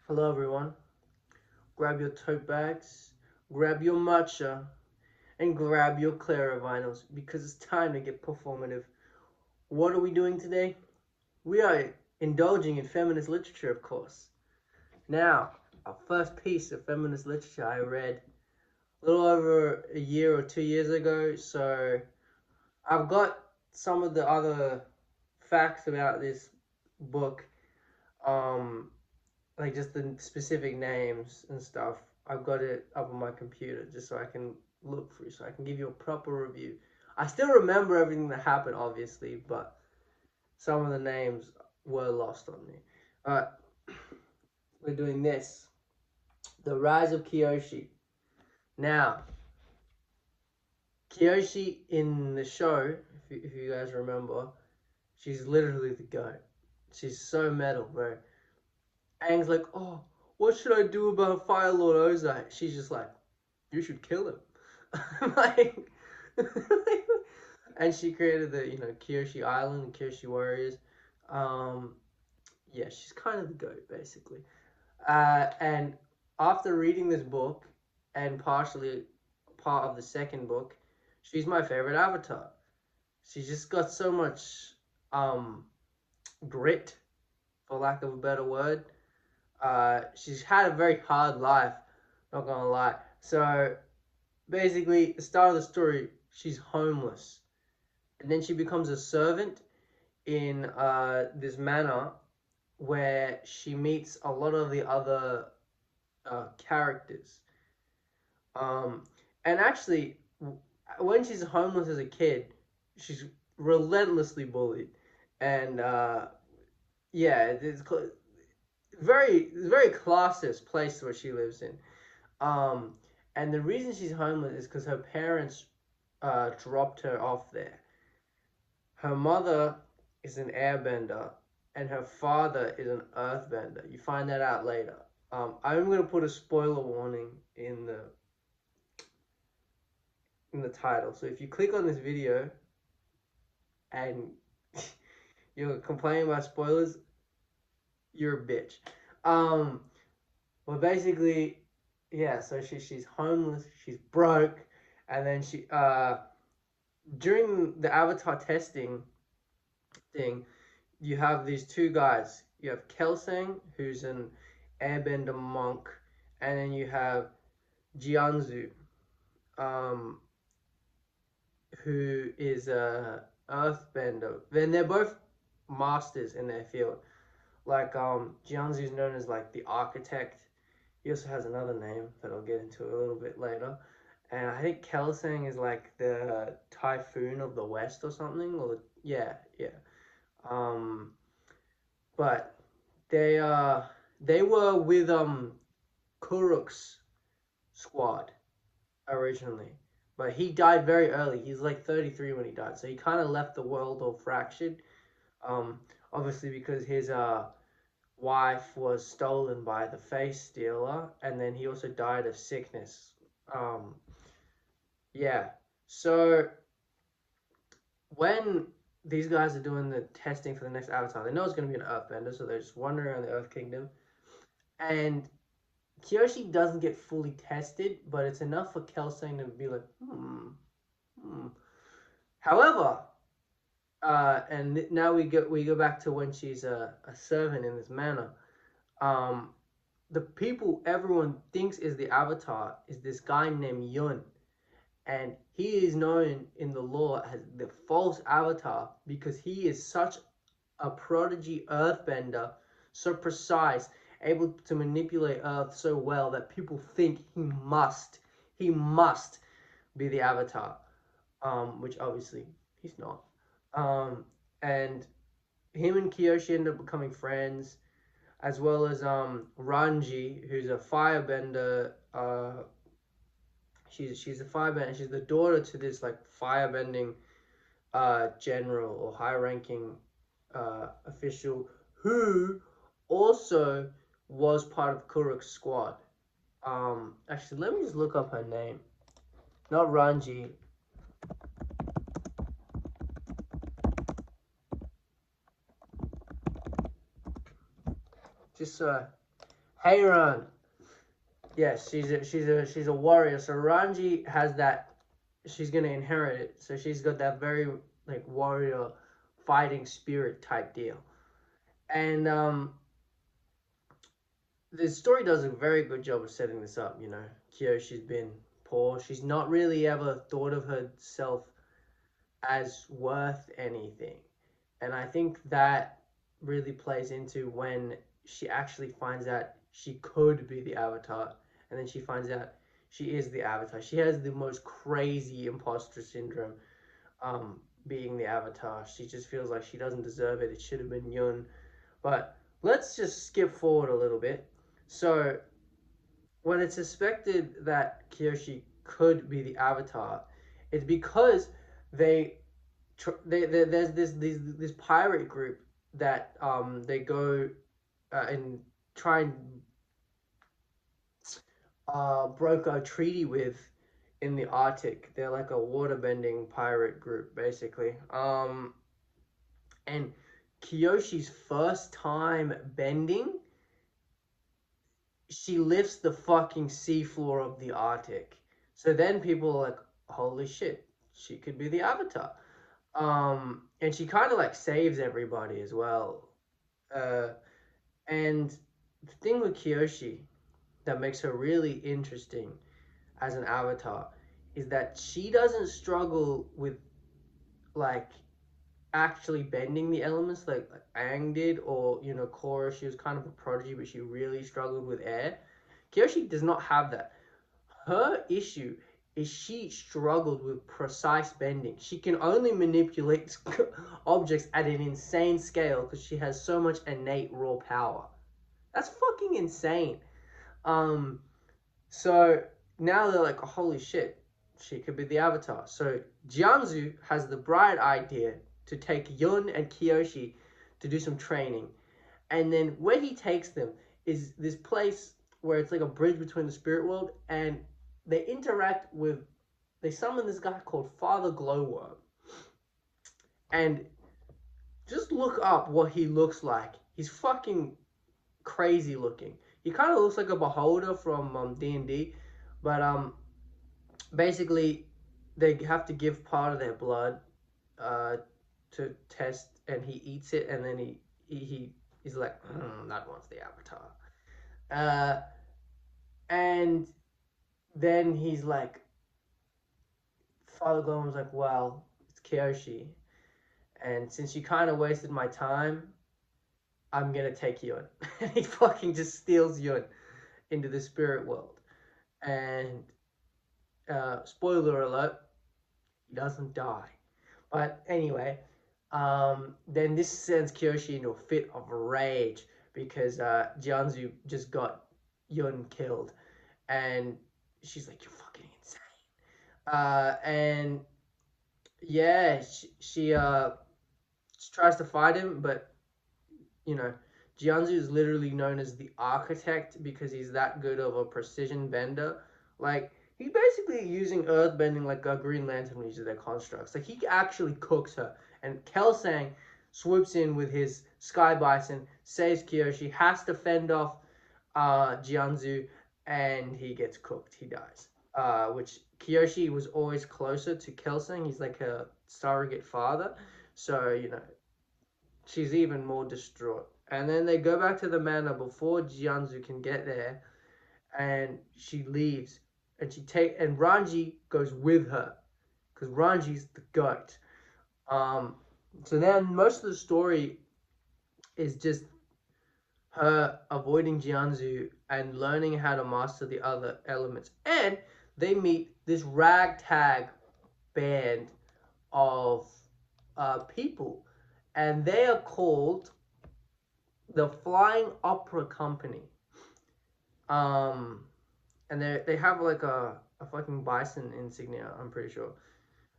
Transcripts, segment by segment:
Hello everyone. Grab your tote bags, grab your matcha, and grab your clarivinyls because it's time to get performative. What are we doing today? We are indulging in feminist literature, of course. Now, our first piece of feminist literature I read a little over a year or 2 years ago, so I've got some of the other facts about this book, um, like just the specific names and stuff. I've got it up on my computer just so I can look through, so I can give you a proper review. I still remember everything that happened, obviously, but some of the names were lost on me. Alright, we're doing this. The Rise of Kiyoshi. Now, Kiyoshi in the show, if you guys remember, she's literally the goat. She's so metal, bro. Aang's like, oh, what should I do about Fire Lord Ozai? She's just like, you should kill him. like, and she created the Kyoshi Island and Kyoshi Warriors. Um, yeah, she's kind of the goat basically. And after reading this book and partially part of the second book, she's my favorite avatar. She's just got so much um, grit, for lack of a better word. She's had a very hard life, not gonna lie. So basically, the start of the story, she's homeless, and then she becomes a servant in this manor where she meets a lot of the other characters. Um, and actually, when she's homeless as a kid, she's relentlessly bullied, and yeah, it's very classist place where she lives in. Um, and the reason she's homeless is because her parents dropped her off there. Her mother is an airbender, and her father is an earthbender. You find that out later. I'm gonna put a spoiler warning in the title. So if you click on this video and you're complaining about spoilers, you're a bitch. Um, well, basically, yeah. So she's homeless. She's broke, and then she during the avatar testing thing, you have these two guys. You have Kelsang, who's an airbender monk, and then you have Jianzu, um, who is a earthbender. Then they're both masters in their field. Like Jianzu is known as like the architect. He also has another name that I'll get into a little bit later. And I think Kelsang is like the typhoon of the west or something. Or yeah, yeah. Um, but they were with Kuruk's squad originally, but he died very early. He's like 33 when he died, so he kind of left the world all fractured. Obviously because his wife was stolen by the face stealer, and then he also died of sickness. Um, yeah. So when these guys are doing the testing for the next avatar, they know it's going to be an earthbender, so they're just wandering around the Earth Kingdom. And Kyoshi doesn't get fully tested, but it's enough for Kelsang to be like, hmm. However, and now we go back to when she's a servant in this manor. Um, the people everyone thinks is the avatar is this guy named Yun, and he is known in the lore as the false avatar because he is such a prodigy earthbender, so precise, able to manipulate earth so well that people think he must be the avatar, which obviously he's not. Um, and him and Kiyoshi end up becoming friends, as well as Ranji, who's a firebender. She's a firebender. She's the daughter to this like firebending general or high-ranking official who also was part of Kuruk's squad. Actually, let me just look up her name. Not Ranji. Just Heiran. Yes, she's a warrior. So Ranji has that. She's gonna inherit it. So she's got that very like warrior, fighting spirit type deal. And the story does a very good job of setting this up. You know, Kyoshi's been poor. She's not really ever thought of herself as worth anything. And I think that really plays into when she actually finds out she could be the Avatar, and then she finds out she is the Avatar. She has the most crazy imposter syndrome, being the Avatar. She just feels like she doesn't deserve it. It should have been Yun. But let's just skip forward a little bit. So when it's suspected that Kyoshi could be the Avatar, it's because they there's this pirate group that they go and try and broker a treaty with in the Arctic. They're like a waterbending pirate group, basically. And Kiyoshi's first time bending, she lifts the fucking seafloor of the Arctic. So then people are like, holy shit, she could be the Avatar. And she kind of like saves everybody as well. Uh, and the thing with Kyoshi that makes her really interesting as an avatar is that she doesn't struggle with like actually bending the elements like Aang did, or you know, Korra. She was kind of a prodigy, but she really struggled with air. Kyoshi does not have that. Her issue is she struggled with precise bending. She can only manipulate objects at an insane scale because she has so much innate raw power. That's fucking insane. Um, so now they're like, oh, holy shit, she could be the Avatar. So Jianzu has the bright idea to take Yun and Kyoshi to do some training. And then where he takes them is this place where it's like a bridge between the spirit world, and they interact with, they summon this guy called Father Glowworm. And just look up what he looks like. He's fucking crazy looking. He kind of looks like a beholder from D&D, but basically they have to give part of their blood uh, to test, and he eats it, and then he's like, that one's the Avatar. Uh, and then he's like, Father Glowworm's like, well, it's Kyoshi, and since you kind of wasted my time, I'm gonna take Yun. And he fucking just steals Yun into the spirit world. And spoiler alert, he doesn't die. But anyway, then this sends Kyoshi into a fit of rage because Jianzu just got Yun killed. And she's like, you're fucking insane. And yeah, she tries to fight him, but you know, Jianzu is literally known as the architect because he's that good of a precision bender. Like, he's basically using earth bending like a Green Lantern uses their constructs. Like, he actually cooks her. And Kelsang swoops in with his Sky Bison, saves Kyoshi, has to fend off Jianzu, and he gets cooked. He dies. Which Kyoshi was always closer to Kelsang. He's like a surrogate father. So, you know, she's even more distraught. And then they go back to the manor before Jianzu can get there, and she leaves, and Ranji goes with her because Ranji's the goat. Um, so then most of the story is just her avoiding Jianzu and learning how to master the other elements, and they meet this ragtag band of people, and they are called the Flying Opera Company. Um, and they have like a fucking bison insignia, I'm pretty sure.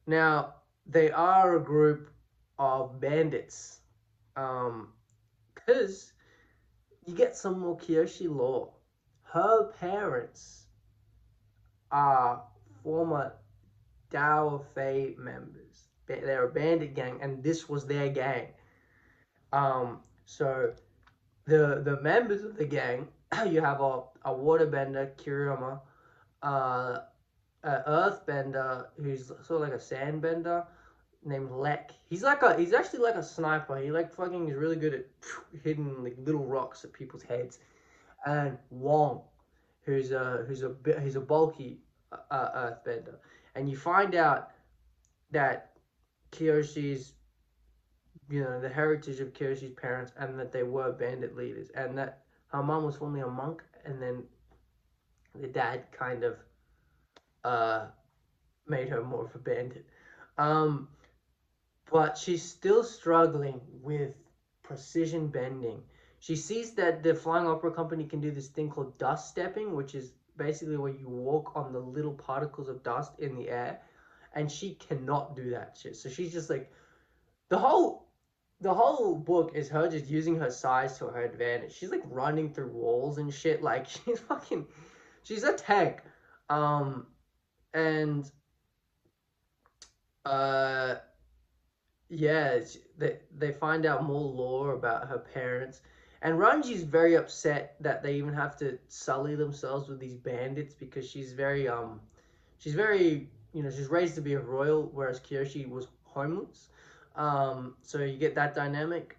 Now, they are a group of bandits. Because you get some more Kyoshi lore. Her parents are former Dao Fei members. They're a bandit gang, and this was their gang. So the members of the gang You have a waterbender, Kiriyama, uh, an earthbender who's sort of like a sandbender named Lek. He's actually like a sniper. He like fucking is really good at hitting like little rocks at people's heads. And Wong, he's a bulky earthbender. And you find out that Kyoshi's the heritage of Kyoshi's parents, and that they were bandit leaders, and that her mom was formerly a monk, and then the dad kind of uh made her more of a bandit. Um, but she's still struggling with precision bending. She sees that the Flying Opera Company can do this thing called dust stepping, which is basically where you walk on the little particles of dust in the air, and she cannot do that shit. So she's just like the whole book is her just using her size to her advantage. She's like running through walls and shit. Like she's a tank. Um, and uh, yeah, they find out more lore about her parents, and Ranji's very upset that they even have to sully themselves with these bandits because she's very she's raised to be a royal, whereas Kyoshi was homeless. So you get that dynamic,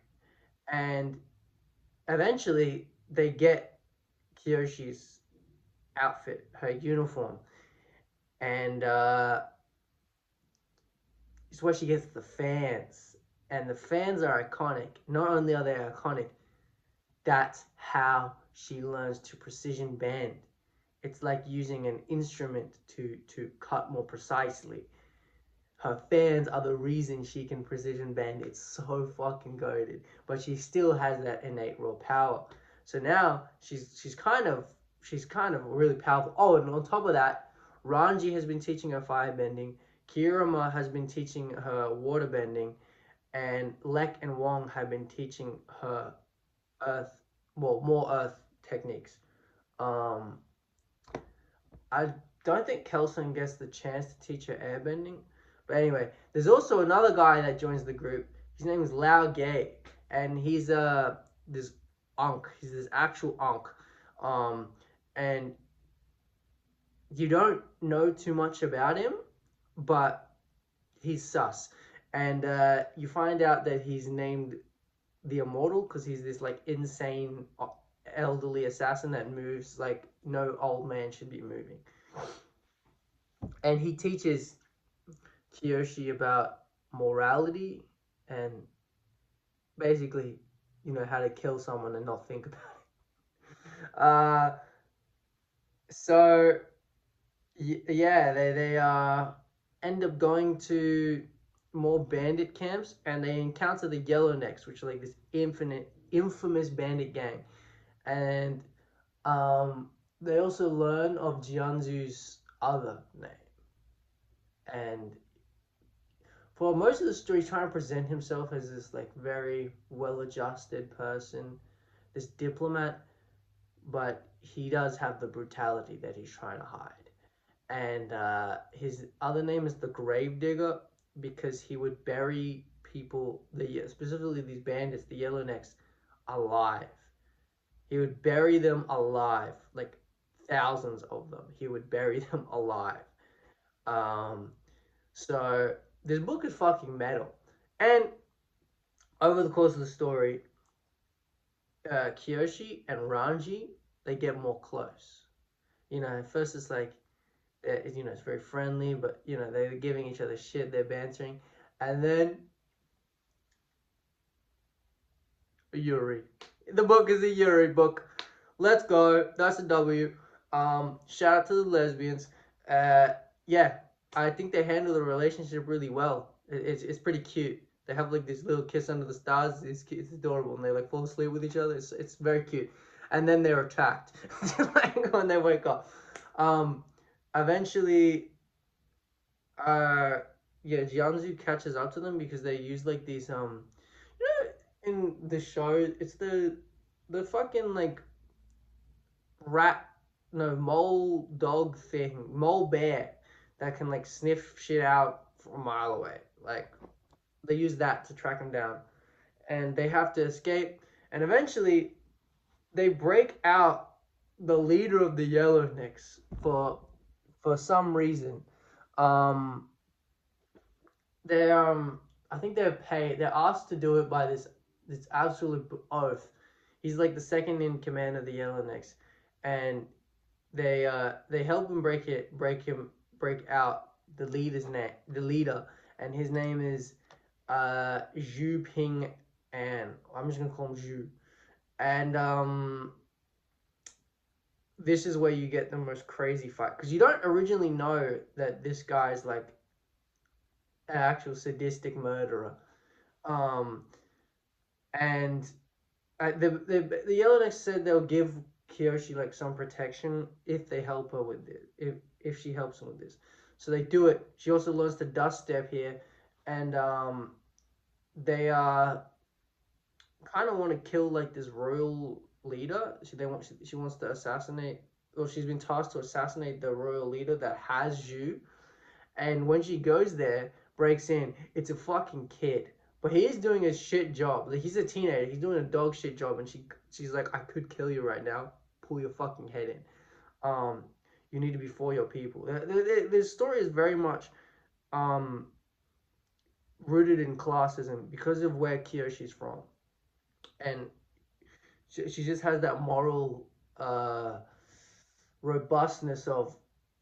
and eventually they get Kyoshi's outfit, her uniform, and it's where she gets the fans. And the fans are iconic. Not only are they iconic, that's how she learns to precision bend. It's like using an instrument to cut more precisely. Her fans are the reason she can precision bend. It's so fucking goaded. But she still has that innate raw power. So now she's kind of really powerful. Oh, and on top of that, Ranji has been teaching her fire bending. Kirama has been teaching her water bending, and Lek and Wong have been teaching her earth, well, more earth techniques. Um, I don't think Kelson gets the chance to teach her airbending. But anyway, there's also another guy that joins the group. His name is Lao Gay, and he's this Ankh. He's this actual Ankh. Um, and you don't know too much about him, but he's sus. And you find out that he's named the Immortal because he's this like insane elderly assassin that moves like no old man should be moving. And he teaches Kiyoshi about morality and basically, how to kill someone and not think about it. So yeah, they end up going to more bandit camps, and they encounter the Yellownecks, which are like this infamous bandit gang, and they also learn of Jianzu's other name, and for most of the story, he's trying to present himself as this like very well-adjusted person, this diplomat, but he does have the brutality that he's trying to hide. And his other name is the Gravedigger because he would bury people, specifically these bandits, the Yellownecks, alive. He would bury them alive, like thousands of them. He would bury them alive. Um, so this book is fucking metal. And over the course of the story, Kiyoshi and Ranji, they get more close. At first it's like, it's very friendly, but, they're giving each other shit, they're bantering. And then, Yuri. The book is a Yuri book. Let's go. That's a W. Shout out to the lesbians. Yeah, I think they handle the relationship really well. It's pretty cute. They have like this little kiss under the stars. It's adorable, and they like fall asleep with each other. It's very cute. And then they're attacked like when they wake up. Eventually, yeah, Jianzu catches up to them because they use like these in the show it's the fucking like rat no mole dog thing mole bear that can like sniff shit out from a mile away. Like they use that to track him down, and they have to escape, and eventually they break out the leader of the Yellownicks for some reason. Um, they're I think they're paid. They're asked to do it by this absolute oath. He's like the second in command of the Yellownicks, and they help him break out the leader, and his name is Zhu Ping An. I'm just gonna call him Zhu. And this is where you get the most crazy fight because you don't originally know that this guy's like an actual sadistic murderer. Um, and the Yellowknives said they'll give Kiyoshi like some protection if they help her with it, if she helps him with this. So they do it. She also learns to dust step here, and they kind of want to kill like this royal leader. She wants to assassinate, or she's been tasked to assassinate the royal leader that has Zhu. And when she goes there, breaks in, it's a fucking kid. But he is doing a shit job. Like he's a teenager. He's doing a dog shit job, and she's like, I could kill you right now. Pull your fucking head in. You need to be for your people. The story is very much um rooted in classism because of where Kiyoshi's from, and she just has that moral uh robustness of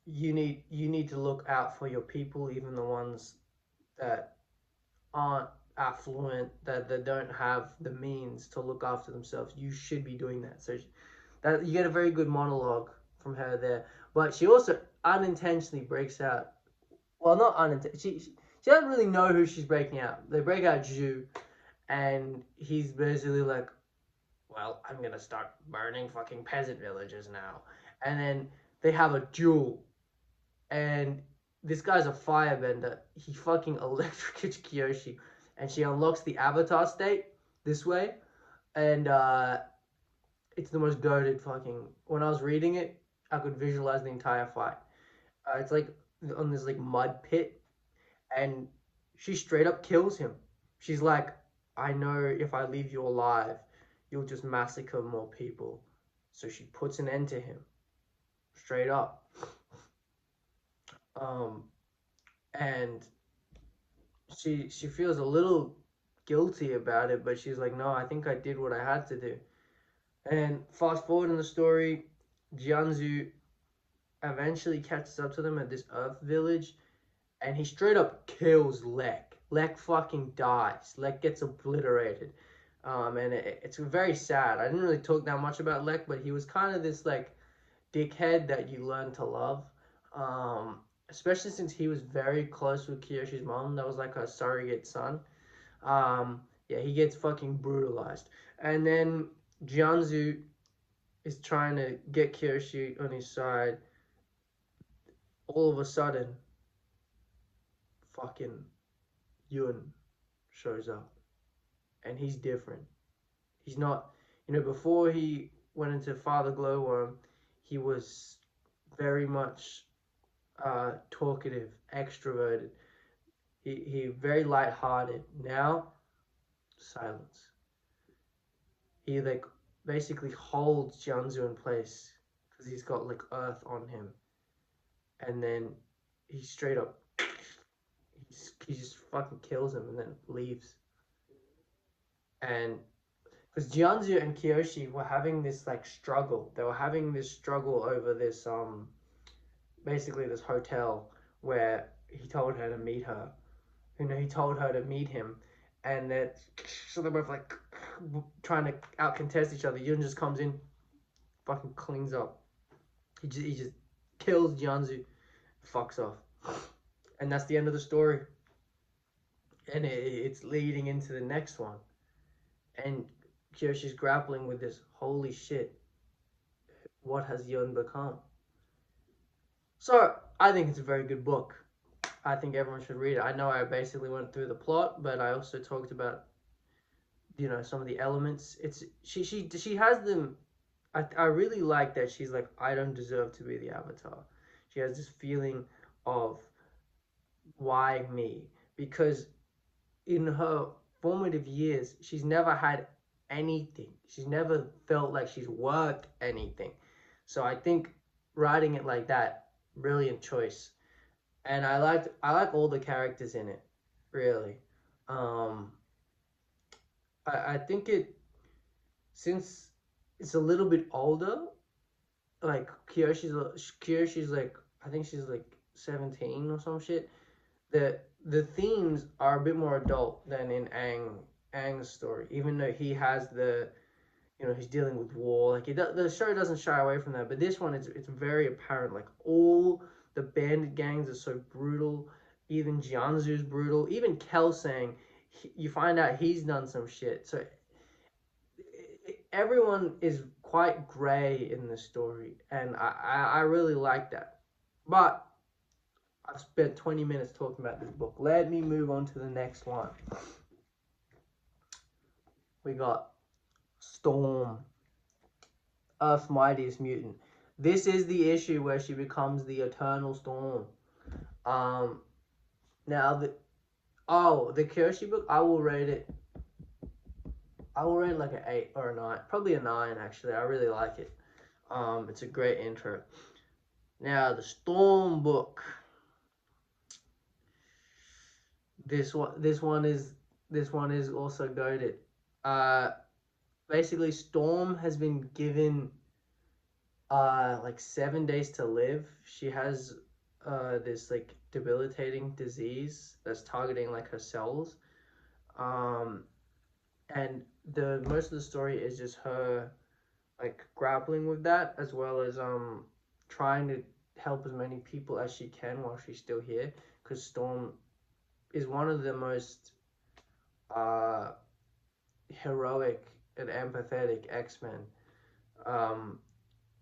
you need to look out for your people, even the ones that aren't affluent, that don't have the means to look after themselves. You should be doing that. So that you get a very good monologue from her there. But she also unintentionally breaks out. Well, not unintentionally. She doesn't really know who she's breaking out. They break out Zhu, and he's basically like, "Well, I'm gonna start burning fucking peasant villages now." And then they have a duel, and this guy's a firebender. He fucking electrocutes Kyoshi, and she unlocks the avatar state this way, and it's the most goated fucking. When I was reading it, I could visualize the entire fight. It's like on this like mud pit, and she straight up kills him. She's like, "I know if I leave you alive, you'll just massacre more people." So she puts an end to him, straight up. Um, and she feels a little guilty about it, but she's like, no, I think I did what I had to do. And fast forward in the story, Jianzhu eventually catches up to them at this Earth village, and he straight up kills Lek. Lek fucking dies. Lek gets obliterated. And it's very sad. I didn't really talk that much about Lek, but he was kind of this like dickhead that you learn to love. Um, Especially since he was very close with Kiyoshi's mom. That was like a surrogate son. Yeah, he gets fucking brutalized. And then Jianzhu is trying to get Kiyoshi on his side. All of a sudden, fucking Yun shows up. And he's different. He's not, before he went into Father Glowworm, he was very much talkative, extroverted. He very light-hearted. Now, silence. He like basically holds Jianzhu in place because he's got like earth on him, and then he straight up he just fucking kills him and then leaves. And because Jianzhu and Kiyoshi were having this like struggle, they were having this struggle over this basically this hotel where he told her to meet her. He told her to meet him, and that so they're both like trying to out contest each other. Yun just comes in, fucking cleans up. He just kills Jianzhu, fucks off, and that's the end of the story. And it's leading into the next one, and Kyoshi's grappling with this. Holy shit, what has Yun become? So I think it's a very good book. I think everyone should read it. I know I basically went through the plot, but I also talked about some of the elements. It's she has them. I really like that she's like, I don't deserve to be the Avatar. She has this feeling of why me, because in her formative years she's never had anything. She's never felt like she's worth anything. So I think writing it like that, brilliant choice. And I like all the characters in it, really. Um, I think it, since it's a little bit older, like Kyoshi's like, I think she's like 17 or some shit. The themes are a bit more adult than in Aang's story, even though he has the, he's dealing with war. Like the show doesn't shy away from that, but this one it's very apparent. Like all the bandit gangs are so brutal. Even Jianzu's brutal. Even Kelsang, you find out he's done some shit. So everyone is quite gray in the story, and I really like that. But I've spent 20 minutes talking about this book. Let me move on to the next one. We got Storm, Earth's Mightiest Mutant. This is the issue where she becomes the Eternal Storm. Um, now the Kyoshi book, I will rate it. I will rate it like an 8 or a 9, probably a 9 actually. I really like it. It's a great intro. Now the Storm book. This one is also goated. Uh, Basically, Storm has been given like 7 days to live. She has this like debilitating disease that's targeting like her cells. Um, and the most of the story is just her like grappling with that, as well as trying to help as many people as she can while she's still here, because Storm is one of the most uh heroic and empathetic X-Men. Um,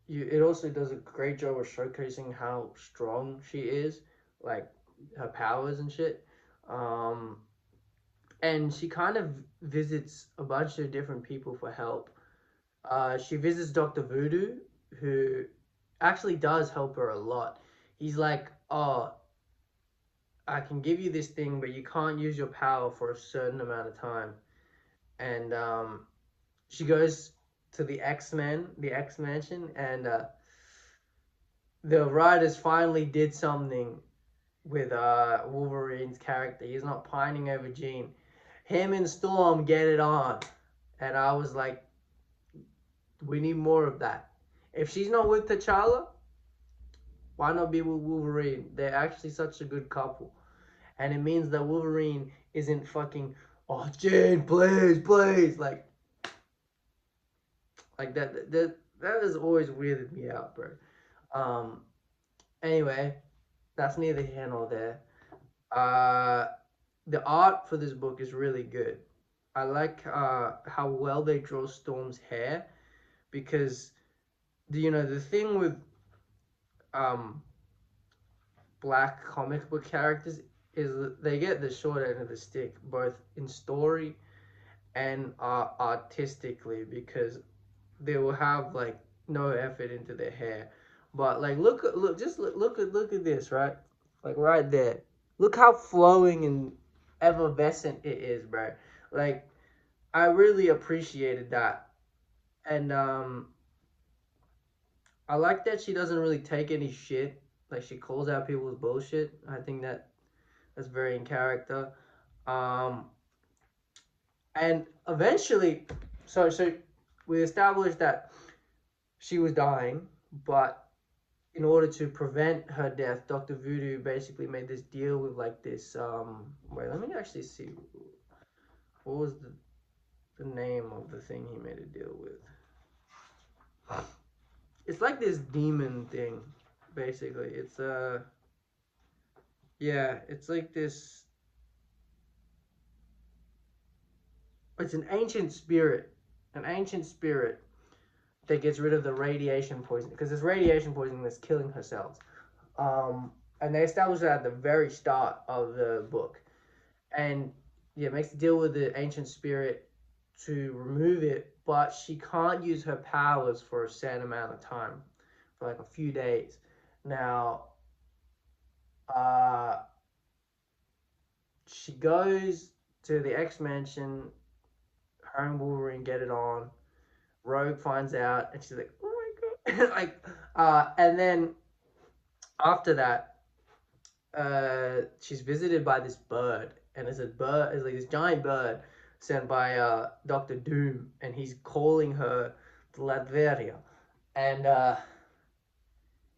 it also does a great job of showcasing how strong she is, like her powers and shit. Um, and she kind of visits a bunch of different people for help. She visits Dr. Voodoo, who actually does help her a lot. He's like, "Oh, I can give you this thing, but you can't use your power for a certain amount of time." And she goes to the X Mansion, and the writers finally did something with Wolverine's character. He's not pining over Jean. Him and Storm get it on, and I was like, we need more of that. If she's not with T'Challa, why not be with Wolverine? They're actually such a good couple, and it means that Wolverine isn't fucking, oh Jean, please, please, like that has always weirded me out, bro. Um, Anyway, that's neither here nor there. Uh, the art for this book is really good. I like how well they draw Storm's hair, because the thing with um black comic book characters is that they get the short end of the stick, both in story and artistically, because they will have like no effort into their hair. But like look at this, right? Like right there. Look how flowing and effervescent it is, bro. Like I really appreciated that. And I like that she doesn't really take any shit. Like she calls out people's bullshit. I think that's very in character. Um and eventually, so we established that she was dying, but in order to prevent her death, Dr. Voodoo basically made this deal with like this wait, let me actually see what was the name of the thing he made a deal with. It's like this demon thing, basically. It's yeah, it's like this, it's an ancient spirit. An ancient spirit that gets rid of the radiation poison, because there's radiation poisoning that's killing her cells. And they established that at the very start of the book. And yeah, makes a deal with the ancient spirit to remove it, but she can't use her powers for a set amount of time, for like a few days. Now, uh, she goes to the X Mansion. Her and Wolverine get it on. Rogue finds out, and she's like, "Oh my god!" like And then after that, she's visited by this bird, and it's a bird, it's like this giant bird sent by Doctor Doom, and he's calling her to Latveria, and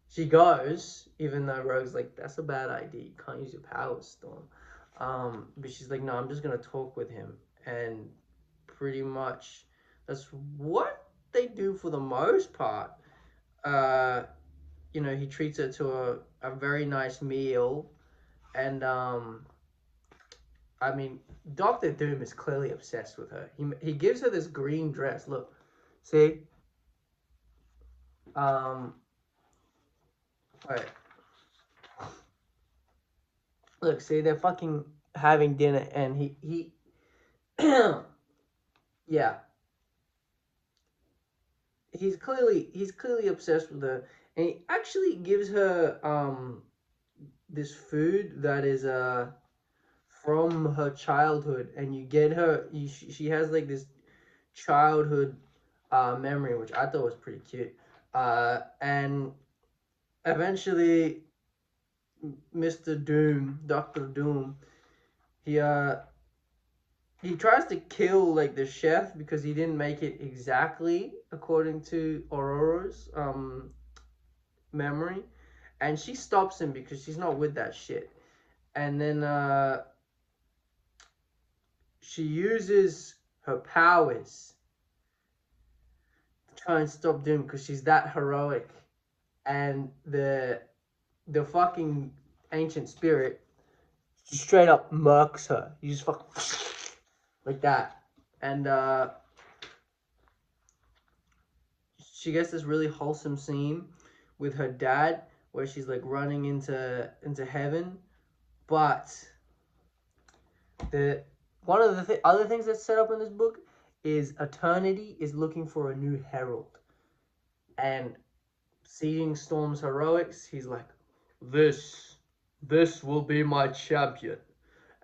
she goes, even though Rogue's like, that's a bad idea, you can't use your power, Storm. But she's like, no, I'm just gonna talk with him, and pretty much that's what they do for the most part. Uh, he treats her to a very nice meal, and I mean, Doctor Doom is clearly obsessed with her. He gives her this green dress. Look, see, um, wait, look, see, they're fucking having dinner, and he, yeah, he's clearly obsessed with her, and he actually gives her this food that is from her childhood, and you get her, she has like this childhood memory, which I thought was pretty cute. And eventually, Mr. Doom, Doctor Doom, he he tries to kill like the chef because he didn't make it exactly according to Aurora's memory, and she stops him because she's not with that shit. And then she uses her powers to try and stop Doom because she's that heroic, and the fucking ancient spirit straight up murks her. You just fuck like that, and she gets this really wholesome scene with her dad where she's like running into heaven, but the one of the other things that's set up in this book is Eternity is looking for a new herald, and seeing Storm's heroics, he's like, this will be my champion,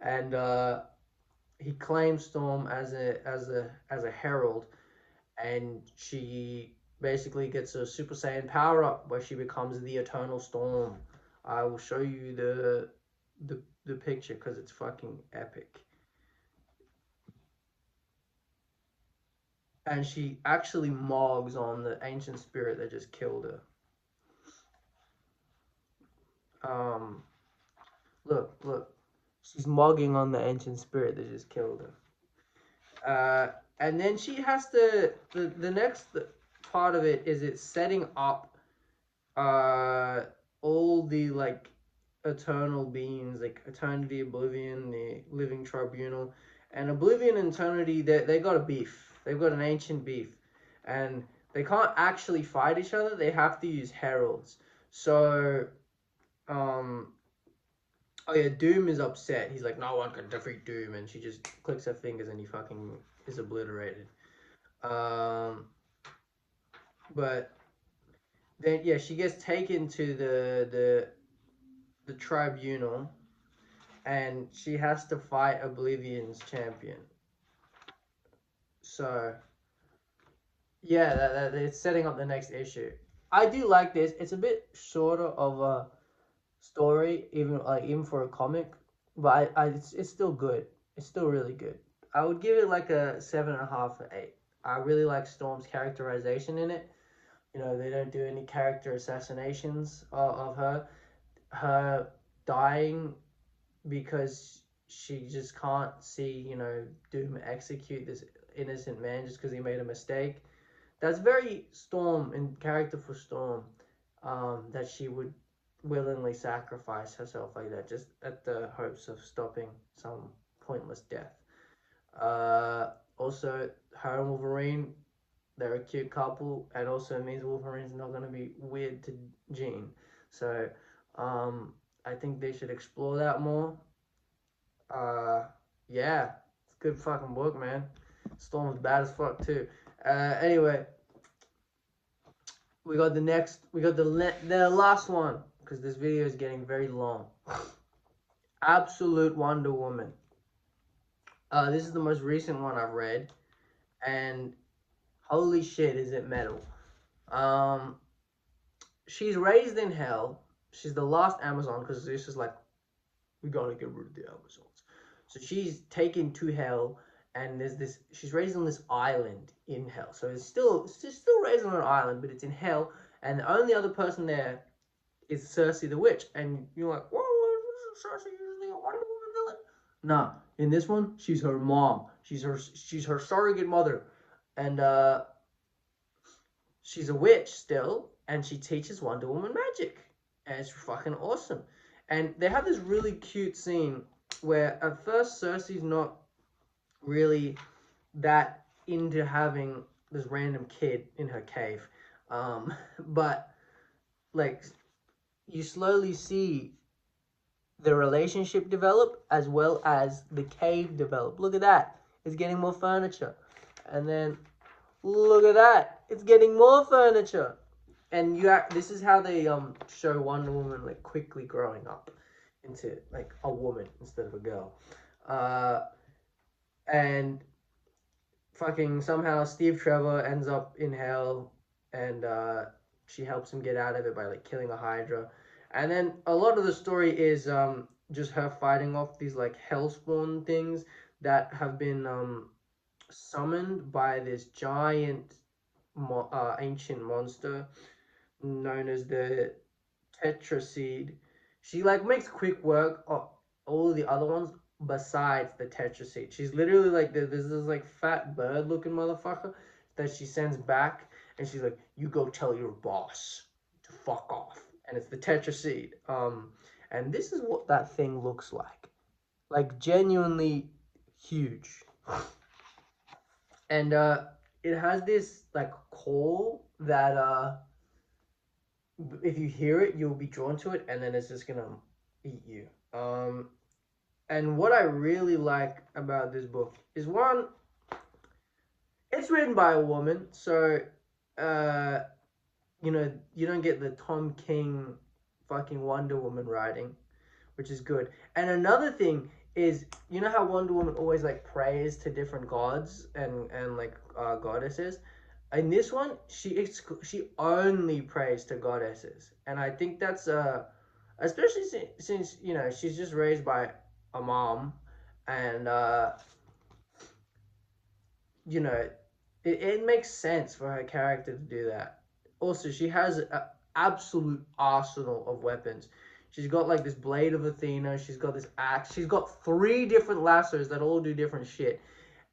and he claims Storm as a herald, and she basically gets a Super Saiyan power up where she becomes the Eternal Storm. I will show you the picture because it's fucking epic. And she actually mogs on the ancient spirit that just killed her. Um, look, she's mogging on the ancient spirit that just killed her. And then she has to the next part of it is it's setting up all the like eternal beings like Eternity, Oblivion, the Living Tribunal, and Oblivion and Eternity. They got a beef. They've got an ancient beef, and they can't actually fight each other. They have to use heralds. So um oh yeah, Doom is upset. He's like, no one can defeat Doom, and she just clicks her fingers and he fucking is obliterated. Um, but then yeah, she gets taken to the tribunal, and she has to fight Oblivion's champion. So yeah, it's setting up the next issue. I do like this. It's a bit shorter of a story, even for a comic, but it's still good. It's still really good. I would give it like a 7.5 or 8. I really like Storm's characterization in it. They don't do any character assassinations of her. Her dying because she just can't see, Doom execute this innocent man just because he made a mistake. That's very Storm in character for Storm, that she would willingly sacrifice herself like that just at the hopes of stopping some pointless death. Also, her and Wolverine, they're a cute couple, and also it means Wolverine's not going to be weird to Jean. So, I think they should explore that more. Uh, yeah, it's a good fucking book, man. Storm's bad as fuck too. Anyway, we got the last one because this video is getting very long. Absolute Wonder Woman. This is the most recent one I've read, and holy shit, is it metal. Um, she's raised in hell. She's the last Amazon because this is like, we gotta get rid of the Amazons. So she's taken to hell, and there's this. She's raised on this island in hell. So she's still raised on an island, but it's in hell, and the only other person there is Cersei the witch. And you're like, whoa, Cersei usually a Wonder Woman villain? Nah, in this one, she's her mom. She's her surrogate mother, and she's a witch still, and she teaches Wonder Woman magic, and it's fucking awesome. And they have this really cute scene where at first Cersei's not really that into having this random kid in her cave, but like you slowly see the relationship develop as well as the cave develop. Look at that, it's getting more furniture, and then look at that, it's getting more furniture. And this is how they show Wonder Woman like quickly growing up into like a woman instead of a girl. And fucking somehow Steve Trevor ends up in hell, and she helps him get out of it by like killing a Hydra. And then a lot of the story is just her fighting off these like hellspawn things that have been summoned by this giant ancient monster known as the Tetraseed. She like makes quick work of all the other ones besides the Tetraseed. She's literally like there's this like fat bird looking motherfucker that she sends back, and she's like, "You go tell your boss to fuck off." And it's the Tetraseed. And this is what that thing looks like genuinely huge. And it has this like call that if you hear it, you'll be drawn to it, and then it's just gonna eat you. And what I really like about this book is one, it's written by a woman, so uh, you don't get the Tom King fucking Wonder Woman writing, which is good. And another thing is, you know how Wonder Woman always like prays to different gods and like goddesses. In this one, she only prays to goddesses, and I think that's especially since she's just raised by a mom, and you know it makes sense for her character to do that. Also, she has an absolute arsenal of weapons. She's got like this blade of Athena. She's got this axe. She's got 3 different lassos that all do different shit.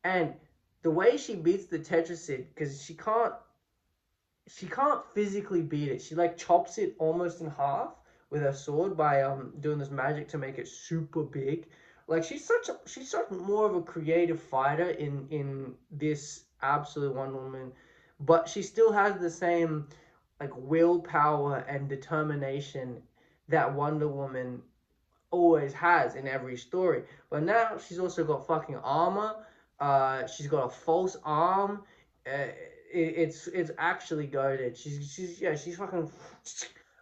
And the way she beats the Tetrasid, because she can't physically beat it. She like chops it almost in half with her sword by doing this magic to make it super big. Like she's such more of a creative fighter in this absolute Wonder Woman, but she still has the same like willpower and determination that Wonder Woman always has in every story. But now she's also got fucking armor. She's got a false arm. It's actually goaded. She's fucking.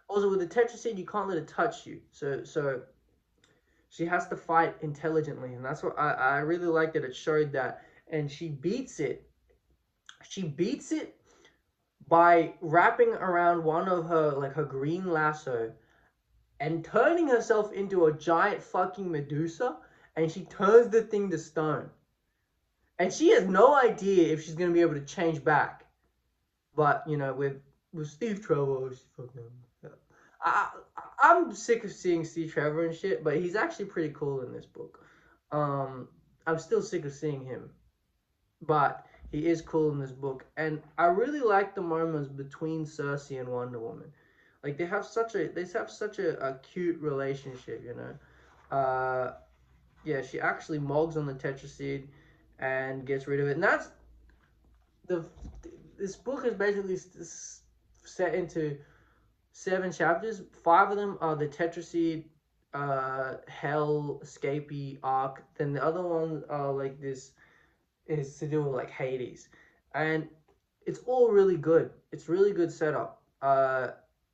Also with the Tetraseed, you can't let it touch you. So she has to fight intelligently, and that's what I really like that it showed that. And she beats it. She beats it by wrapping around one of her green lasso and turning herself into a giant fucking Medusa, and she turns the thing to stone. And she has no idea if she's gonna be able to change back. But with Steve Trevor, she's fucking. Yeah. I, I'm sick of seeing Steve Trevor and shit, but he's actually pretty cool in this book. I'm still sick of seeing him, but he is cool in this book, and I really like the moments between Cersei and Wonder Woman. Like they have such a cute relationship. Yeah, she actually mogs on the Tetraseed and gets rid of it, and that's the this book is basically set into 7 chapters. 5 of them are the Tetraseed Hell escapee arc. Then the other ones are like this is to do with like Hades, and it's all really good. It's really good setup.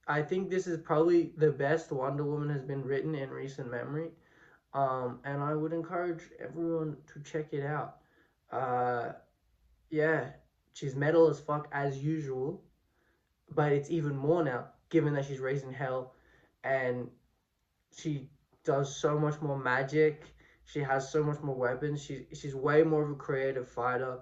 I think this is probably the best Wonder Woman has been written in recent memory. And I would encourage everyone to check it out. Uh, yeah, she's metal as fuck as usual, but it's even more now. given that she's raised in hell, and she does so much more magic. She has so much more weapons. She's way more of a creative fighter.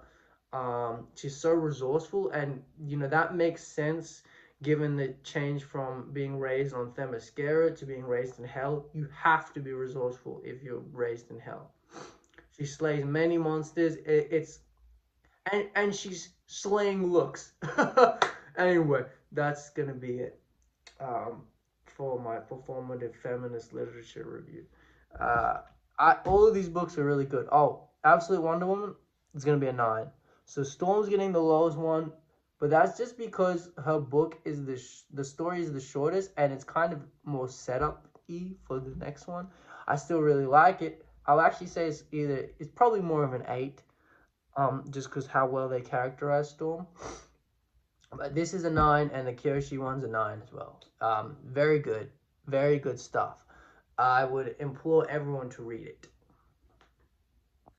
She's so resourceful, and that makes sense given the change from being raised on Themyscira to being raised in hell. You have to be resourceful if you're raised in hell. She slays many monsters. It's and she's slaying looks. Anyway, that's gonna be it. Um, for my performative feminist literature review. Uh, all of these books are really good. Oh, Absolute Wonder Woman is gonna be a 9. So Storm's getting the lowest one, but that's just because her book is the story is the shortest, and it's kind of more setup-y for the next one. I still really like it. I'll actually say it's probably more of an 8, just because how well they characterize Storm. But this is a 9, and the Kyoshi one's a 9 as well. Very good stuff. I would implore everyone to read it.